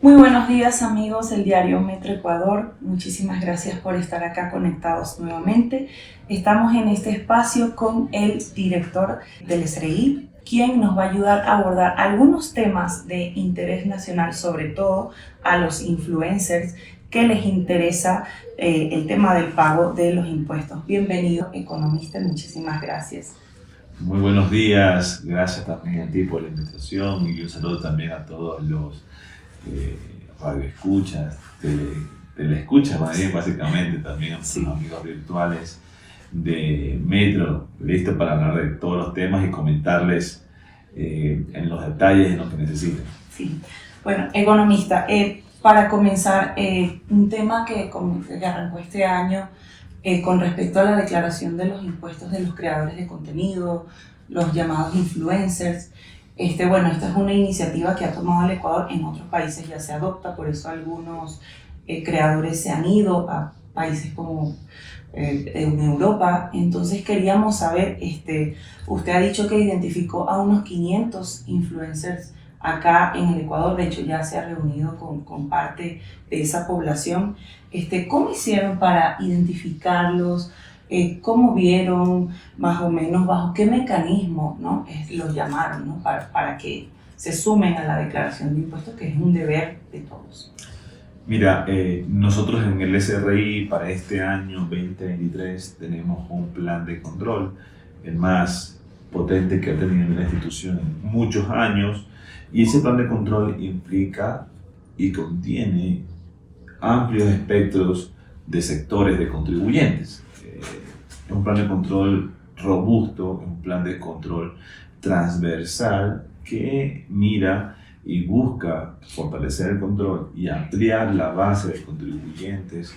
Muy buenos días amigos del diario Metro Ecuador, muchísimas gracias por estar acá conectados nuevamente. Estamos en este espacio con el director del SRI, quien nos va a ayudar a abordar algunos temas de interés nacional, sobre todo a los influencers que les interesa el tema del pago de los impuestos. Bienvenido, economista, muchísimas gracias. Muy buenos días, gracias también a ti por la invitación y un saludo también a todos los radioescuchas, teleescuchas, más bien, básicamente también a nuestros amigos virtuales de Metro, listo para hablar de todos los temas y comentarles en los detalles en lo que necesiten. Sí, bueno, economista, para comenzar, un tema que arrancó este año con respecto a la declaración de los impuestos de los creadores de contenido, los llamados influencers. Esta es una iniciativa que ha tomado el Ecuador, en otros países ya se adopta, por eso algunos creadores se han ido a países como en Europa. Entonces queríamos saber, usted ha dicho que identificó a unos 500 influencers acá en el Ecuador, de hecho ya se ha reunido con parte de esa población. ¿Cómo hicieron para identificarlos? ¿Cómo vieron más o menos bajo qué mecanismo, ¿no? Los llamaron, ¿no? para que se sumen a la declaración de impuestos, que es un deber de todos? Mira, nosotros en el SRI para este año 2023 tenemos un plan de control, el más potente que ha tenido la institución en muchos años, y ese plan de control implica y contiene amplios espectros de sectores de contribuyentes. Es un plan de control robusto, un plan de control transversal que mira y busca fortalecer el control y ampliar la base de contribuyentes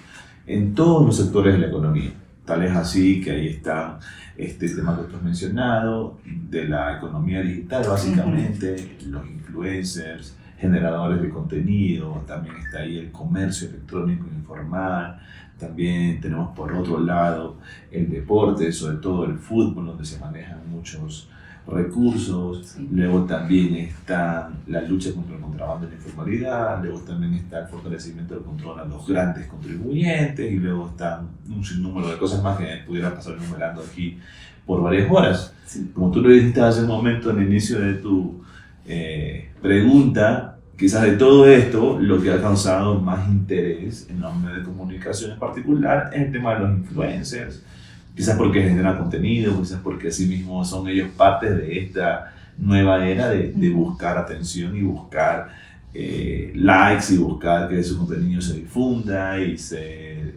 en todos los sectores de la economía. Tal es así que ahí está este tema que tú has mencionado, de la economía digital básicamente, los influencers, generadores de contenido, también está ahí el comercio electrónico informal, también tenemos por otro lado el deporte, sobre todo el fútbol, donde se manejan muchos recursos. Luego también está la lucha contra el contrabando y la informalidad, luego también está el fortalecimiento del control a los grandes contribuyentes, y luego están un sinnúmero de cosas más que pudiera pasar enumerando aquí por varias horas. Como tú lo dijiste hace un momento en el inicio de tu pregunta, quizás de todo esto lo que ha causado más interés en los medios de comunicación en particular es el tema de los influencers, quizás porque generan contenido, quizás porque asimismo son ellos parte de esta nueva era de buscar atención y buscar likes y buscar que su contenido se difunda y se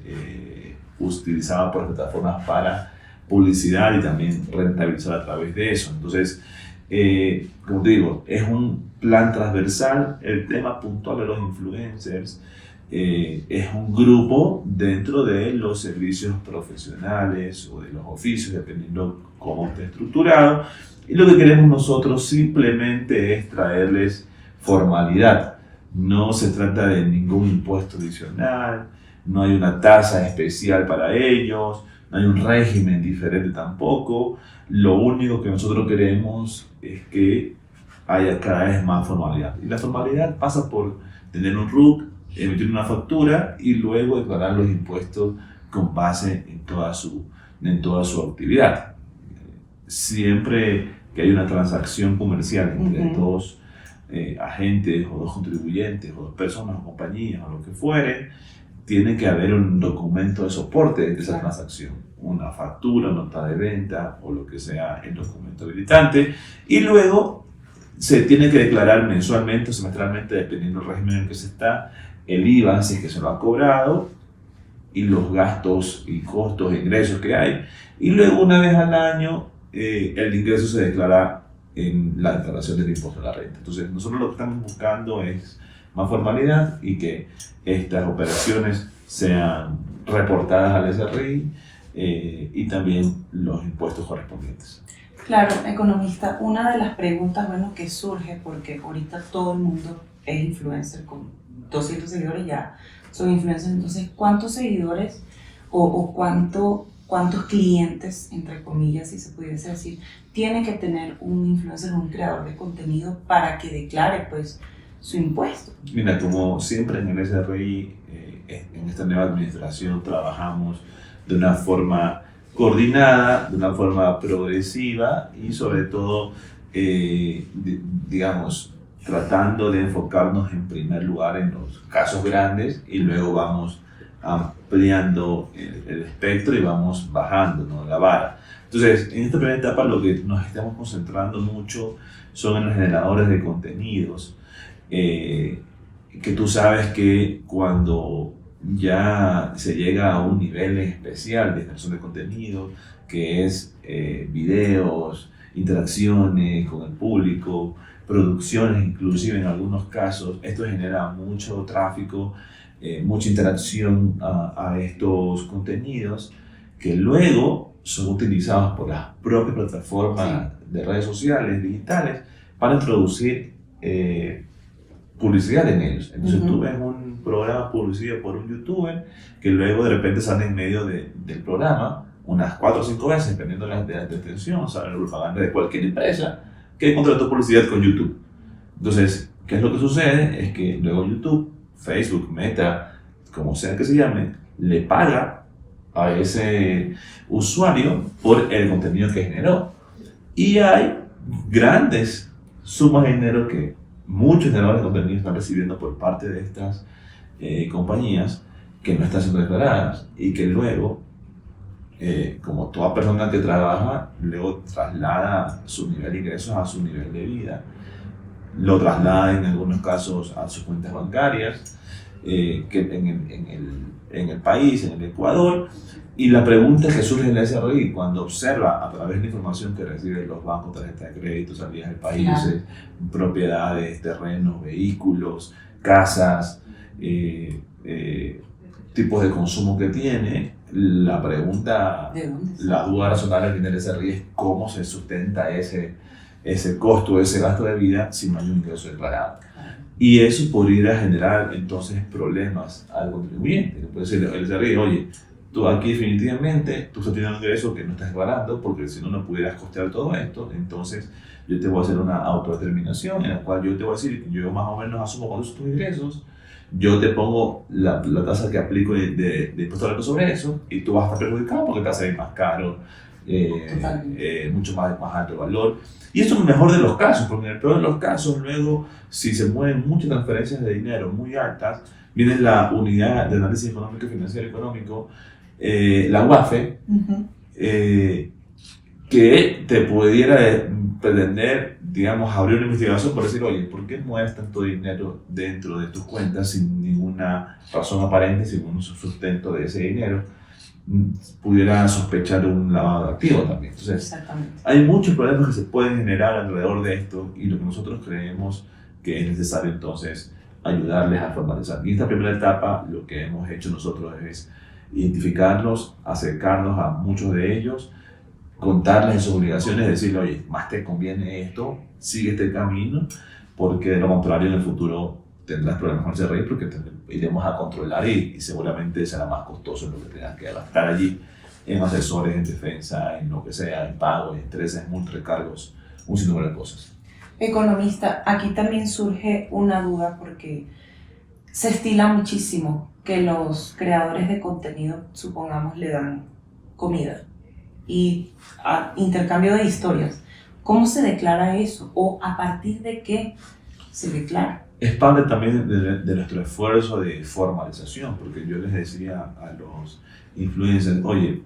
utilizaba por plataformas para publicidad y también rentabilizar a través de eso. Entonces, como te digo, es un plan transversal. El tema puntual de los influencers es un grupo dentro de los servicios profesionales o de los oficios, dependiendo cómo esté estructurado, y lo que queremos nosotros simplemente es traerles formalidad. No se trata de ningún impuesto adicional, no hay una tasa especial para ellos, no hay un régimen diferente tampoco. Lo único que nosotros queremos es que haya cada vez más formalidad. Y la formalidad pasa por tener un RUC, emitir una factura y luego declarar los impuestos con base en toda su actividad. Siempre que hay una transacción comercial entre dos agentes o dos contribuyentes o dos personas o compañías o lo que fuere, tiene que haber un documento de soporte de esa transacción, una factura, nota de venta o lo que sea el documento habilitante, y luego se tiene que declarar mensualmente o semestralmente, dependiendo del régimen en el que se está, el IVA, si es que se lo ha cobrado, y los gastos y costos e ingresos que hay, y luego una vez al año el ingreso se declara en la declaración del impuesto a la renta. Entonces nosotros lo que estamos buscando es más formalidad y que estas operaciones sean reportadas al SRI y también los impuestos correspondientes. Claro, economista, una de las preguntas que surge, porque ahorita todo el mundo es influencer, con 200 seguidores ya son influencers, entonces ¿cuántos seguidores o cuántos clientes, entre comillas, si se pudiese decir, tiene que tener un influencer, un creador de contenido para que declare pues su impuesto. Mira, como siempre en el SRI, en esta nueva administración trabajamos de una forma coordinada, de una forma progresiva y sobre todo, digamos, tratando de enfocarnos en primer lugar en los casos grandes y luego vamos ampliando el espectro y vamos bajando, ¿no?, la vara. Entonces, en esta primera etapa lo que nos estamos concentrando mucho son en los generadores de contenidos, que tú sabes que cuando ya se llega a un nivel especial de generación de contenido, que es videos, interacciones con el público, producciones inclusive en algunos casos, esto genera mucho tráfico, mucha interacción a estos contenidos que luego son utilizados por las propias plataformas de redes sociales, digitales, para introducir publicidad en ellos. Entonces tú ves un programa publicitario por un youtuber que luego de repente sale en medio del programa unas 4 o 5 veces, dependiendo de la atención, sale la propaganda de cualquier empresa que contrató publicidad con YouTube. Entonces, ¿qué es lo que sucede? Es que luego YouTube, Facebook, Meta, como sea que se llame, le paga a ese usuario por el contenido que generó. Y hay grandes sumas de dinero que muchos generadores de contenido están recibiendo por parte de estas compañías que no están siendo declaradas y que luego, como toda persona que trabaja, luego traslada su nivel de ingresos a su nivel de vida, lo traslada en algunos casos a sus cuentas bancarias, que en el país, en el Ecuador. Y la pregunta que surge en el SRI cuando observa a través de la información que reciben los bancos, tarjetas de crédito, salidas del país, propiedades, terrenos, vehículos, casas, tipos de consumo que tiene, la pregunta, la duda razonable en el SRI es cómo se sustenta ese costo, ese gasto de vida si no hay un ingreso declarado. Y eso podría generar entonces problemas al contribuyente. Puede decir el SRI, oye, tú aquí definitivamente tú estás teniendo un ingreso que no estás declarando porque si no, no pudieras costear todo esto. Entonces yo te voy a hacer una autodeterminación en la cual yo te voy a decir que yo más o menos asumo cuáles son tus ingresos, yo te pongo la tasa que aplico de impuesto alto sobre eso y tú vas a estar perjudicado porque te va a salir más caro, mucho más alto el valor. Y esto es el mejor de los casos, porque en el peor de los casos, luego, si se mueven muchas transferencias de dinero muy altas, viene la unidad de análisis económico y financiero económico, la UAFE, que te pudiera pretender, digamos, abrir una investigación por decir, oye, ¿por qué mueves tanto dinero dentro de tus cuentas sin ninguna razón aparente, sin ningún sustento de ese dinero? Pudiera sospechar un lavado de activos también. Entonces, hay muchos problemas que se pueden generar alrededor de esto y lo que nosotros creemos que es necesario entonces ayudarles a formalizar. Y en esta primera etapa lo que hemos hecho nosotros es identificarlos, acercarnos a muchos de ellos, contarles sus obligaciones, decirle, oye, más te conviene esto, sigue este camino, porque de lo contrario en el futuro tendrás problemas con ese rey porque iremos a controlar y seguramente será más costoso lo que tengas que gastar allí en asesores, en defensa, en lo que sea, en pagos, intereses, multas, recargos, un sinnúmero de cosas. Economista, aquí también surge una duda porque se estila muchísimo que los creadores de contenido, supongamos, le dan comida y a intercambio de historias. ¿Cómo se declara eso? ¿O a partir de qué se declara? Es parte también de nuestro esfuerzo de formalización, porque yo les decía a los influencers, oye,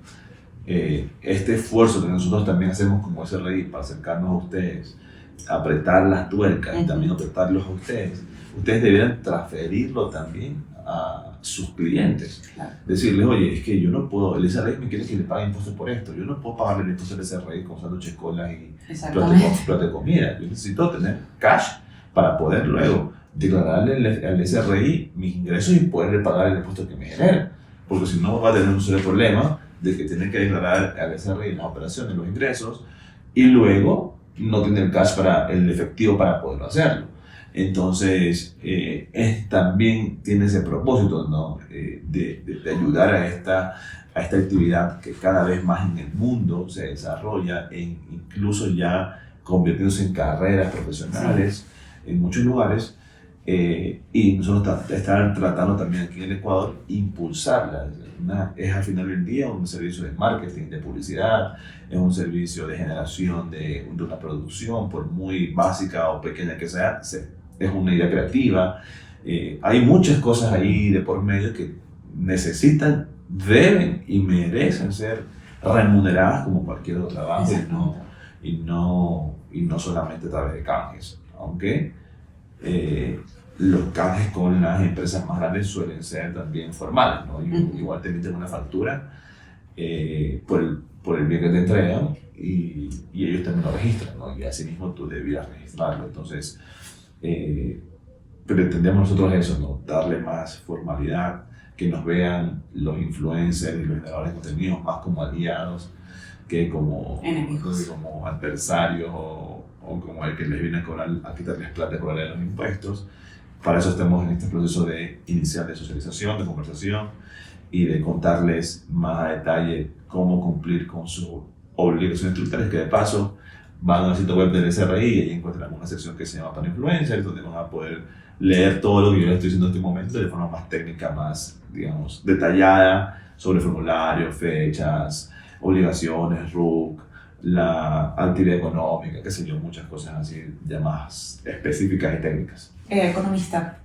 este esfuerzo que nosotros también hacemos como SRI para acercarnos a ustedes, apretar las tuercas y también apretarlos a ustedes deberían transferirlo también a sus clientes. Claro. Decirles, oye, es que yo no puedo, el SRI me quiere que le pague impuestos por esto, yo no puedo pagarle el impuesto al SRI con sándwiches, cola y plato de comida, yo necesito tener cash para poder luego declararle al SRI mis ingresos y poderle pagar el impuesto que me genera, porque si no va a tener un serio problema de que tiene que declarar al SRI las operaciones, los ingresos y luego no tener cash para el efectivo para poderlo hacerlo. Entonces, también tiene ese propósito, ¿no? de ayudar a esta actividad que cada vez más en el mundo se desarrolla, incluso ya convirtiéndose en carreras profesionales en muchos lugares, Y nosotros estar tratando también aquí en el Ecuador impulsarla. Es al final del día un servicio de marketing, de publicidad, es un servicio de generación de una producción, por muy básica o pequeña que sea, es una idea creativa. Hay muchas cosas ahí de por medio que necesitan, deben y merecen ser remuneradas como cualquier otro trabajo y no solamente a través de canjes, aunque los canjes con las empresas más grandes suelen ser también formales, ¿no? Igual te emiten una factura por el bien que te entregan y ellos también lo registran, ¿no? Y así mismo tú debías registrarlo. Entonces, pretendemos nosotros eso, ¿no? Darle más formalidad, que nos vean los influencers y los generadores de contenido más como aliados que como enemigos, como adversarios o como el que les viene a quitarles plata por los impuestos. Para eso estamos en este proceso inicial de socialización, de conversación y de contarles más a detalle cómo cumplir con sus obligaciones tributarias, que de paso van al sitio web del SRI y ahí encuentran una sección que se llama para influencers, donde van a poder leer todo lo que yo les estoy diciendo en este momento de forma más técnica, más, digamos, detallada sobre formularios, fechas, obligaciones, RUC, la actividad económica, qué sé yo, muchas cosas así ya más específicas y técnicas. Economista,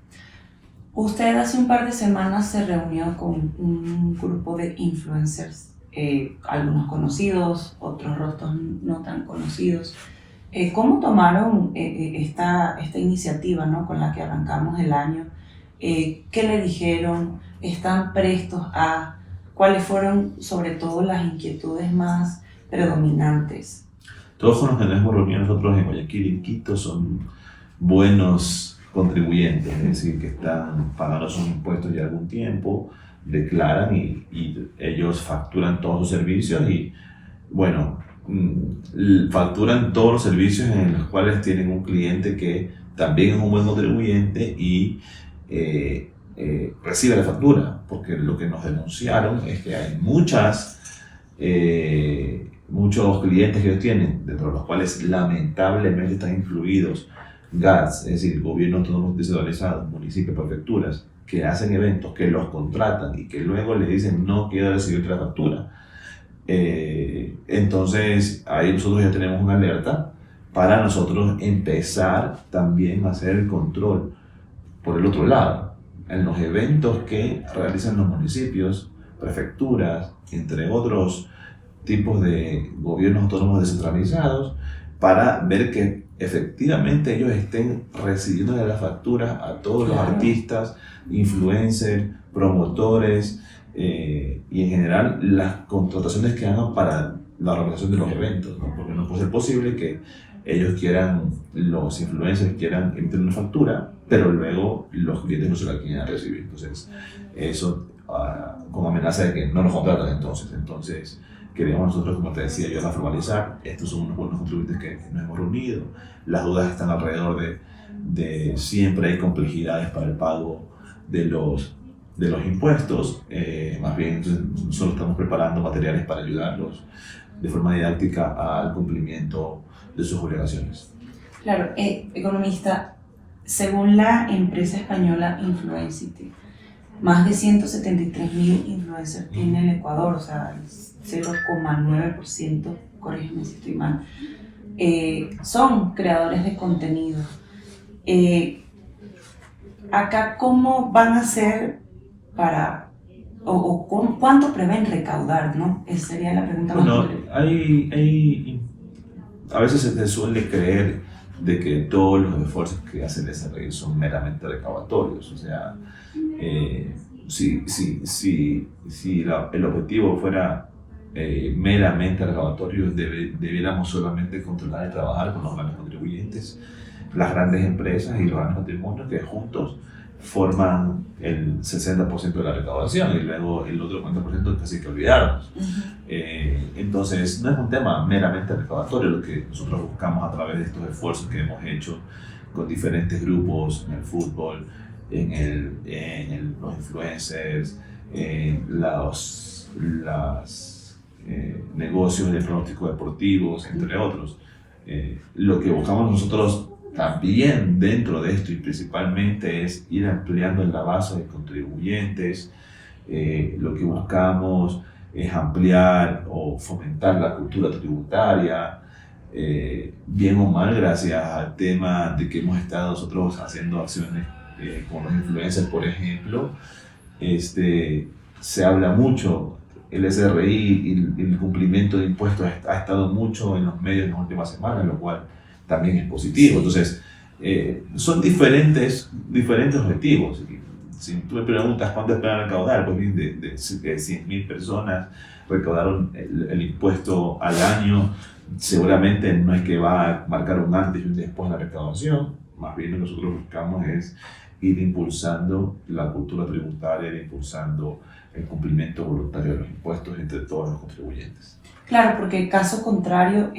usted hace un par de semanas se reunió con un grupo de influencers, algunos conocidos, otros rostros no tan conocidos. ¿Cómo tomaron esta iniciativa, ¿no?, con la que arrancamos el año? ¿Qué le dijeron? ¿Están prestos a? ¿Cuáles fueron sobre todo las inquietudes más predominantes? Todos con los que nos hemos reunido nosotros en Guayaquil y en Quito son buenos contribuyentes, es decir, que están pagando sus impuestos ya algún tiempo, declaran y ellos facturan todos sus servicios y, bueno, facturan todos los servicios en los cuales tienen un cliente que también es un buen contribuyente y recibe la factura, porque lo que nos denunciaron es que hay muchos clientes que ellos tienen, dentro de los cuales lamentablemente están incluidos GATS, es decir, gobiernos autónomos descentralizados, municipios, prefecturas, que hacen eventos, que los contratan y que luego les dicen no quiero recibir la factura. Entonces ahí nosotros ya tenemos una alerta para nosotros empezar también a hacer el control por el otro lado, en los eventos que realizan los municipios, prefecturas, entre otros tipos de gobiernos autónomos descentralizados, para ver que efectivamente ellos estén recibiendo las facturas a todos los artistas, influencers, promotores y en general las contrataciones que hagan para la organización de los eventos, ¿no? Porque no puede ser posible que los influencers quieran emitir una factura, pero luego los clientes no se la quieran recibir. Entonces, eso con amenaza de que no nos contratan entonces queremos nosotros, como te decía, ayudar a formalizar. Estos son unos buenos contribuyentes que nos hemos reunido. Las dudas están alrededor de siempre hay complejidades para el pago de los impuestos. Más bien, solo estamos preparando materiales para ayudarlos de forma didáctica al cumplimiento de sus obligaciones. Claro, economista, según la empresa española Influencity, más de 173.000 influencers tiene el Ecuador, o sea, 0,9%, corrígeme si estoy mal, son creadores de contenido. Acá, ¿cómo van a hacer para, cuánto prevén recaudar, ¿no? Esa sería la pregunta más concreta. A veces se suele creer de que todos los esfuerzos que hace el SRI son meramente recaudatorios, o sea, si el objetivo fuera meramente recaudatorios, debiéramos solamente controlar y trabajar con los grandes contribuyentes, las grandes empresas y los grandes patrimonios que juntos forman el 60% de la recaudación y luego el otro 40% casi que olvidarnos. Entonces no es un tema meramente recaudatorio lo que nosotros buscamos a través de estos esfuerzos que hemos hecho con diferentes grupos en el fútbol, en los influencers, los negocios de pronóstico deportivos, entre otros. Lo que buscamos nosotros también dentro de esto y principalmente es ir ampliando la base de contribuyentes. Lo que buscamos es ampliar o fomentar la cultura tributaria, bien o mal, gracias al tema de que hemos estado nosotros haciendo acciones con los influencers, por ejemplo. Se habla mucho, el SRI y el cumplimiento de impuestos ha estado mucho en los medios en las últimas semanas, lo cual también es positivo. Entonces, son diferentes objetivos. Si tú me preguntas cuánto esperan recaudar, pues bien, de 100.000 personas recaudaron el impuesto al año, seguramente no es que va a marcar un antes y un después en la recaudación, más bien lo que nosotros buscamos es ir impulsando la cultura tributaria, ir impulsando el cumplimiento voluntario de los impuestos entre todos los contribuyentes. Claro, porque caso contrario,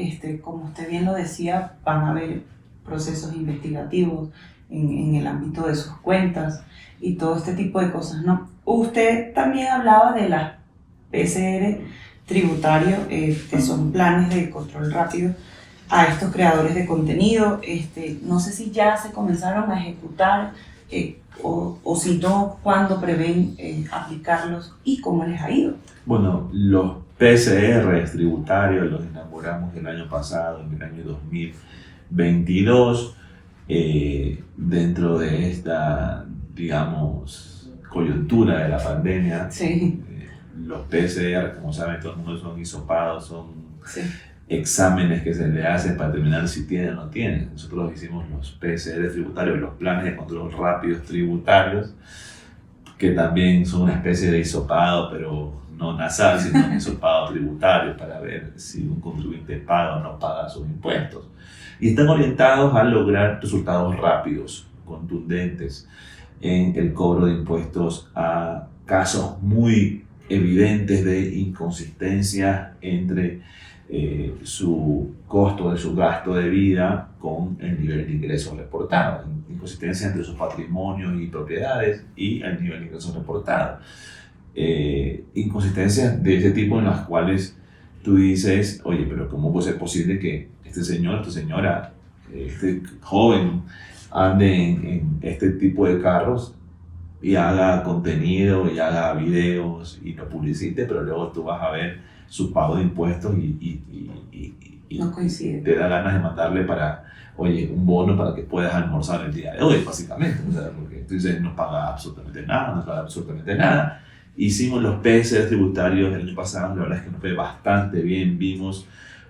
como usted bien lo decía, van a haber procesos investigativos en el ámbito de sus cuentas y todo este tipo de cosas, ¿no? Usted también hablaba de las PCR tributarios, que son planes de control rápido a estos creadores de contenido. No sé si ya se comenzaron a ejecutar o si no, ¿cuándo prevén aplicarlos y cómo les ha ido? Bueno, los PCR tributarios los inauguramos el año pasado, en el año 2022, dentro de esta, digamos, coyuntura de la pandemia. Sí. Los PCR, como saben, todo el mundo son hisopados, son Sí. exámenes que se le hacen para determinar si tienen o no tienen. Nosotros hicimos los PCR tributarios, los planes de control rápidos tributarios, que también son una especie de hisopado, pero no nasal, sino un hisopado tributario para ver si un contribuyente paga o no paga sus impuestos. Y están orientados a lograr resultados rápidos, contundentes en el cobro de impuestos a casos muy evidentes de inconsistencia entre su costo de su gasto de vida con el nivel de ingresos reportados, inconsistencia entre sus patrimonios y propiedades y el nivel de ingresos reportados. Inconsistencias de ese tipo en las cuales tú dices, oye, pero ¿cómo puede ser posible que este señor, esta señora, este joven ande en este tipo de carros y haga contenido y haga videos y lo publicite, pero luego tú vas a ver su pago de impuestos y no coincide. Te da ganas de mandarle oye, un bono para que puedas almorzar el día de hoy, básicamente? O sea, porque tú dices, no paga absolutamente nada. Hicimos los PCR tributarios el año pasado, la verdad es que nos fue bastante bien, vimos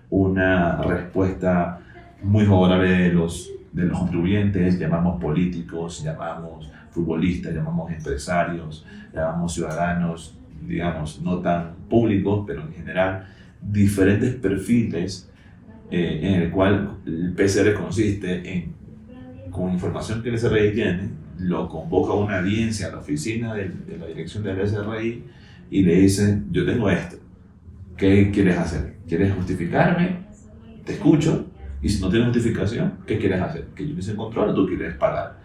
una respuesta muy favorable de los contribuyentes, llamamos políticos, llamamos futbolistas, llamamos empresarios, llamamos ciudadanos, digamos, no tan públicos, pero en general, diferentes perfiles en el cual el PCR consiste en, con información que el SRI tiene, lo convoca a una audiencia a la oficina de la dirección del SRI y le dice, yo tengo esto, ¿qué quieres hacer? ¿Quieres justificarme? Te escucho, y si no tienes justificación, ¿qué quieres hacer? ¿Que yo me hice el control o tú quieres pagar?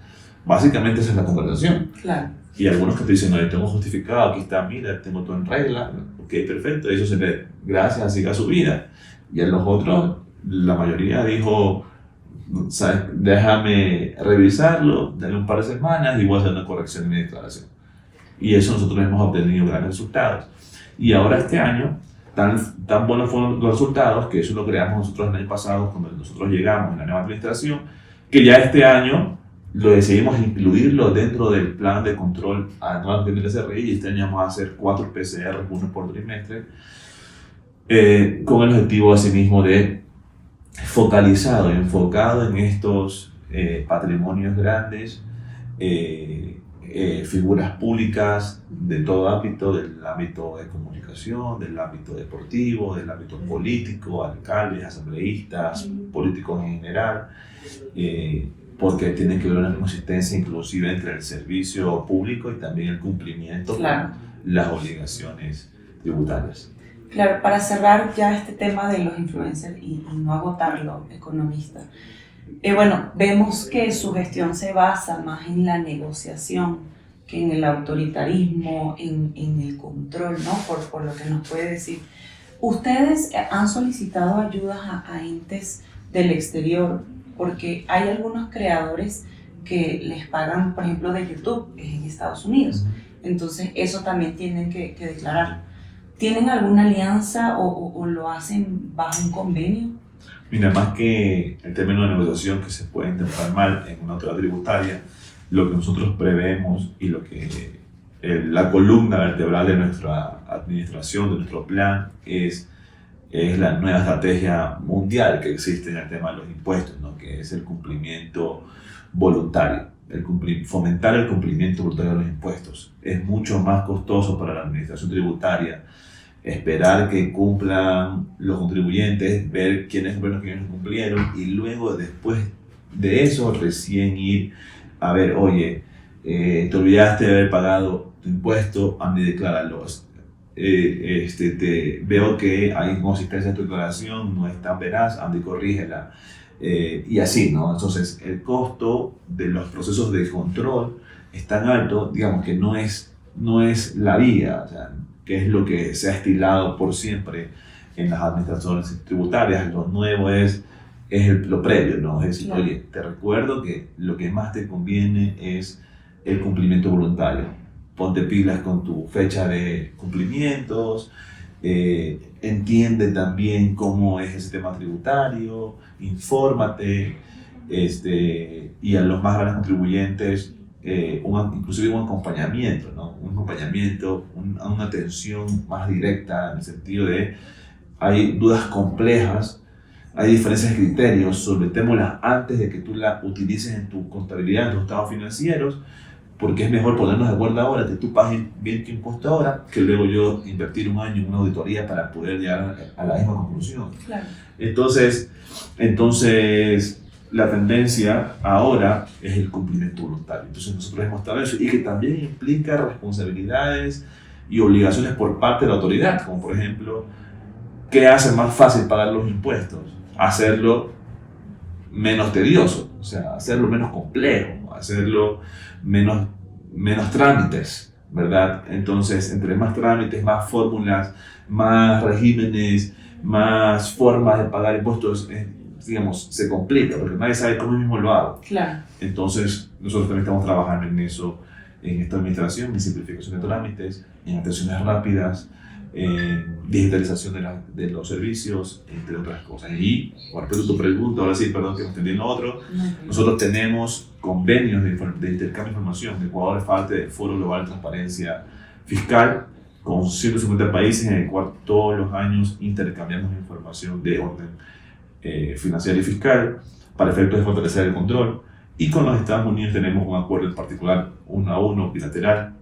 Básicamente esa es la conversación. Claro. Y algunos que te dicen, no, yo tengo justificado, aquí está, mira, tengo todo en regla, ok, perfecto, eso se ve, gracias, siga su vida. Y en los otros, la mayoría dijo, ¿sabes? Déjame revisarlo, dale un par de semanas y voy a hacer una corrección en mi declaración. Y eso nosotros hemos obtenido grandes resultados. Y ahora este año, tan buenos fueron los resultados, que eso lo creamos nosotros el año pasado, cuando nosotros llegamos en la nueva administración, que ya este año lo decidimos incluirlo dentro del plan de control anual del SRI y este año vamos a hacer 4 PCR, uno por trimestre, con el objetivo asimismo de enfocado en estos patrimonios grandes, figuras públicas de todo ámbito, del ámbito de comunicación, del ámbito deportivo, del ámbito político, alcaldes, asambleístas, políticos en general, porque tiene que haber una consistencia inclusive entre el servicio público y también el cumplimiento Claro. con las obligaciones tributarias. Claro, para cerrar ya este tema de los influencers y no agotarlo, economista, bueno, vemos que su gestión se basa más en la negociación que en el autoritarismo, en el control, ¿no? Por lo que nos puede decir. ¿Ustedes han solicitado ayudas a entes del exterior porque hay algunos creadores que les pagan, por ejemplo, de YouTube en Estados Unidos. Entonces, eso también tienen que declarar. ¿Tienen alguna alianza o lo hacen bajo un convenio? Mira, más que el término de negociación que se puede interpretar mal en una autoridad tributaria, lo que nosotros prevemos y lo que la columna vertebral de nuestra administración, de nuestro plan, es la nueva estrategia mundial que existe en el tema de los impuestos, ¿no? Que es el cumplimiento voluntario, fomentar el cumplimiento voluntario de los impuestos. Es mucho más costoso para la administración tributaria esperar que cumplan los contribuyentes, ver quiénes cumplieron, quiénes no cumplieron, y luego después de eso recién ir a ver, oye, te olvidaste de haber pagado tu impuesto, anda y decláralos. Veo que hay inconsistencia en tu declaración, no es tan veraz, anda y corrígela. Y así, ¿no? Entonces, el costo de los procesos de control es tan alto, digamos, que no es la vía, o sea, que es lo que se ha estilado por siempre en las administraciones tributarias. Lo nuevo es lo previo, ¿no? Es decir, Claro. oye, te recuerdo que lo que más te conviene es el cumplimiento voluntario. Ponte pilas con tu fecha de cumplimientos, entiende también cómo es el sistema tributario, infórmate, y a los más grandes contribuyentes, inclusive un acompañamiento, ¿no? Un acompañamiento, una atención más directa en el sentido de hay dudas complejas, hay diferencias de criterios, solventémoslas antes de que tú las utilices en tu contabilidad, en tus estados financieros, porque es mejor ponernos de acuerdo ahora, que tú pagues bien tu impuesto ahora, que luego yo invertir un año en una auditoría para poder llegar a la misma conclusión. Claro. Entonces, la tendencia ahora es el cumplimiento voluntario. Entonces nosotros hemos estado en eso, y que también implica responsabilidades y obligaciones por parte de la autoridad, como por ejemplo, ¿qué hace más fácil pagar los impuestos? Hacerlo menos tedioso, o sea, hacerlo menos complejo, hacerlo menos trámites, ¿verdad? Entonces, entre más trámites, más fórmulas, más regímenes, más formas de pagar impuestos, digamos, se complica, porque nadie sabe cómo mismo lo hago. Claro. Entonces, nosotros también estamos trabajando en eso, en esta administración, en simplificación de trámites, en atenciones rápidas, en digitalización de los servicios, entre otras cosas. Y, por respecto a tu pregunta, ahora sí, perdón que me extendí en lo otro, nosotros tenemos convenios de intercambio de información. Ecuador es parte del Foro Global de Transparencia Fiscal, con 150 países en el cual todos los años intercambiamos información de orden financiero y fiscal para efectos de fortalecer el control. Y con los Estados Unidos tenemos un acuerdo en particular, 1 a 1, bilateral,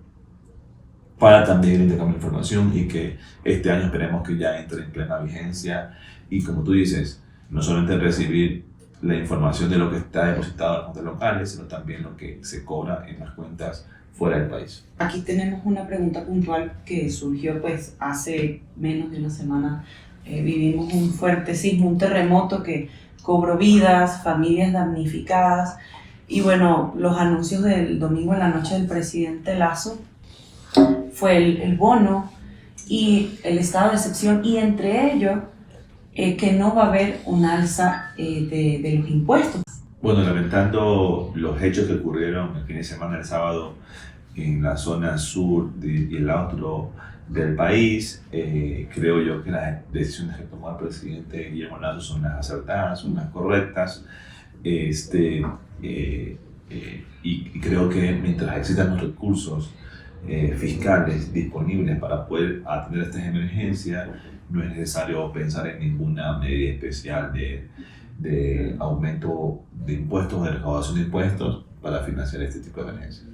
para también el intercambio de información, y que este año esperemos que ya entre en plena vigencia. Y como tú dices, no solamente recibir la información de lo que está depositado en las cuentas locales, sino también lo que se cobra en las cuentas fuera del país. Aquí tenemos una pregunta puntual que surgió pues hace menos de una semana. Vivimos un fuerte sismo, un terremoto que cobró vidas, familias damnificadas, y bueno, los anuncios del domingo en la noche del presidente Lasso fue el bono y el estado de excepción, y entre ellos que no va a haber un alza de los impuestos. Bueno, lamentando los hechos que ocurrieron el fin de semana, el sábado, en la zona sur y el otro del país, creo yo que las decisiones que tomó el presidente Guillermo Lasso son las acertadas, son las correctas, y creo que mientras existan los recursos fiscales disponibles para poder atender estas emergencias, no es necesario pensar en ninguna medida especial de aumento de impuestos, de recaudación de impuestos para financiar este tipo de emergencias.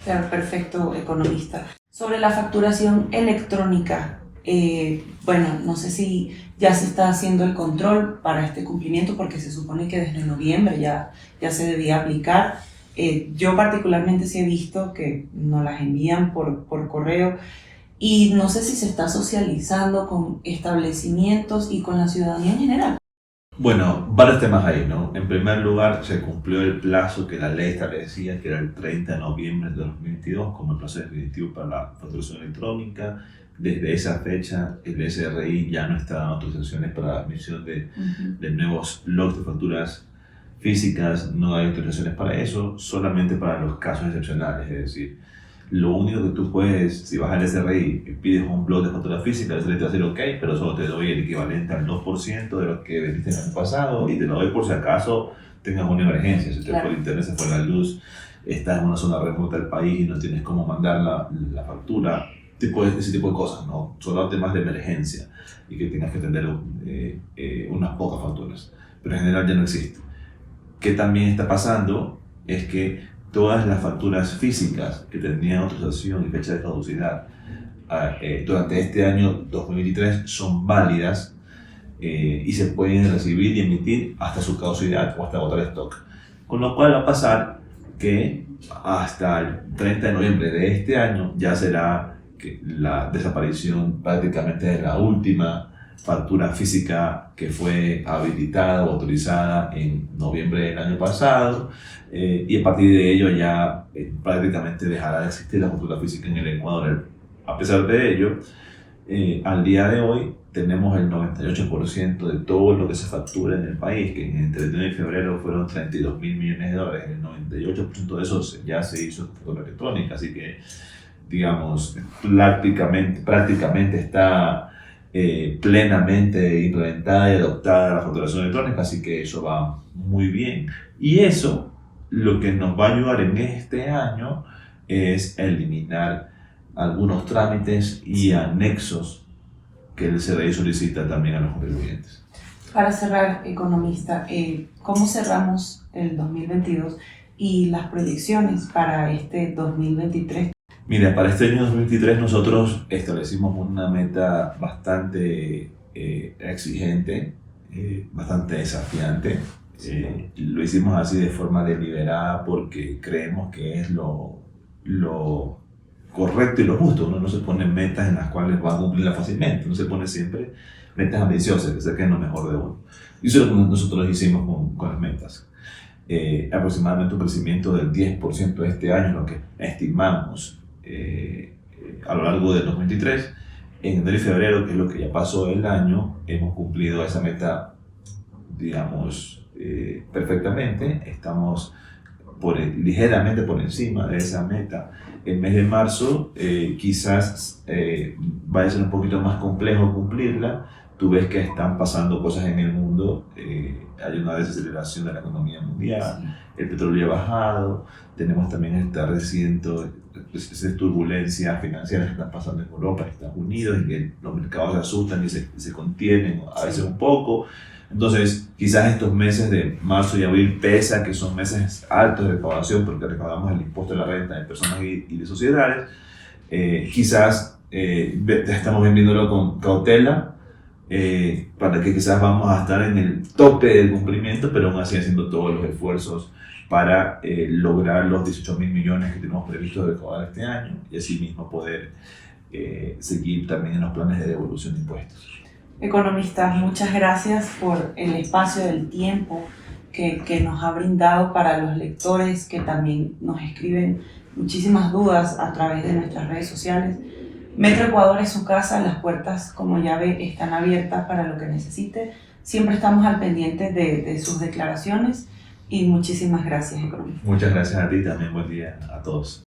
Claro, perfecto, economista. Sobre la facturación electrónica, bueno, no sé si ya se está haciendo el control para este cumplimiento, porque se supone que desde noviembre ya se debía aplicar. Yo particularmente sí he visto que nos las envían por correo, y no sé si se está socializando con establecimientos y con la ciudadanía en general. Bueno, varios temas ahí, ¿no? En primer lugar, se cumplió el plazo que la ley establecía, que era el 30 de noviembre de 2022, como el plazo definitivo para la facturación electrónica. Desde esa fecha, el SRI ya no está dando autorizaciones para la emisión de nuevos lotes de facturas físicas, no hay autorizaciones para eso, solamente para los casos excepcionales. Es decir, lo único que tú puedes, si vas al SRI y pides un blog de factura física, el SRI te va a decir ok, pero solo te doy el equivalente al 2% de lo que vendiste el año pasado y te lo doy por si acaso tengas una emergencia, si te fue el internet, se fue la luz, estás en una zona remota del país y no tienes cómo mandar la factura, ese tipo de cosas, ¿no? Solo temas de emergencia y que tengas que atender unas pocas facturas, pero en general ya no existe. ¿Qué también está pasando? Es que todas las facturas físicas que tenían autorización y fecha de caducidad durante este año 2023 son válidas y se pueden recibir y emitir hasta su caducidad o hasta agotar stock. Con lo cual va a pasar que hasta el 30 de noviembre de este año ya será la desaparición prácticamente de la última factura física que fue habilitada o autorizada en noviembre del año pasado y a partir de ello ya prácticamente dejará de existir la factura física en el Ecuador. A pesar de ello, al día de hoy tenemos el 98% de todo lo que se factura en el país, que entre enero y febrero fueron 32.000 millones de dólares, el 98% de eso ya se hizo en factura electrónica, así que digamos prácticamente está plenamente implementada y adoptada la facturación electrónica, así que eso va muy bien. Y eso lo que nos va a ayudar en este año es eliminar algunos trámites y anexos que el CRI solicita también a los contribuyentes. Para cerrar, economista, ¿cómo cerramos el 2022 y las proyecciones para este 2023? Mira, para este año 2023 nosotros establecimos una meta bastante exigente, bastante desafiante. Lo hicimos así de forma deliberada porque creemos que es lo correcto y lo justo. Uno no se pone metas en las cuales va a cumplirlas fácilmente, uno se pone siempre metas ambiciosas que saquen lo mejor de uno. Y eso es lo que nosotros hicimos con las metas. Aproximadamente un crecimiento del 10% este año, lo que estimamos a lo largo del 2023. En enero y febrero, que es lo que ya pasó el año, hemos cumplido esa meta, digamos, perfectamente. Estamos ligeramente por encima de esa meta. El mes de marzo quizás vaya a ser un poquito más complejo cumplirla. Tú ves que están pasando cosas en el mundo, hay una desaceleración de la economía mundial, el petróleo ha bajado, tenemos también esta reciente turbulencias financieras que están pasando en Europa, en Estados Unidos, y que los mercados se asustan y se contienen a veces un poco. Entonces, quizás estos meses de marzo y abril pesa que son meses altos de recaudación porque recaudamos el impuesto de la renta de personas y de sociedades. Quizás estamos viéndolo con cautela para que quizás vamos a estar en el tope del cumplimiento, pero aún así haciendo todos los esfuerzos para lograr los 18.000 millones que tenemos previstos de recaudar este año y así mismo poder seguir también en los planes de devolución de impuestos. Economista, muchas gracias por el espacio del tiempo que nos ha brindado para los lectores que también nos escriben muchísimas dudas a través de nuestras redes sociales. Metro Ecuador es su casa, las puertas, como ya ve, están abiertas para lo que necesite. Siempre estamos al pendiente de sus declaraciones y muchísimas gracias, economista. Muchas gracias a ti también, buen día a todos.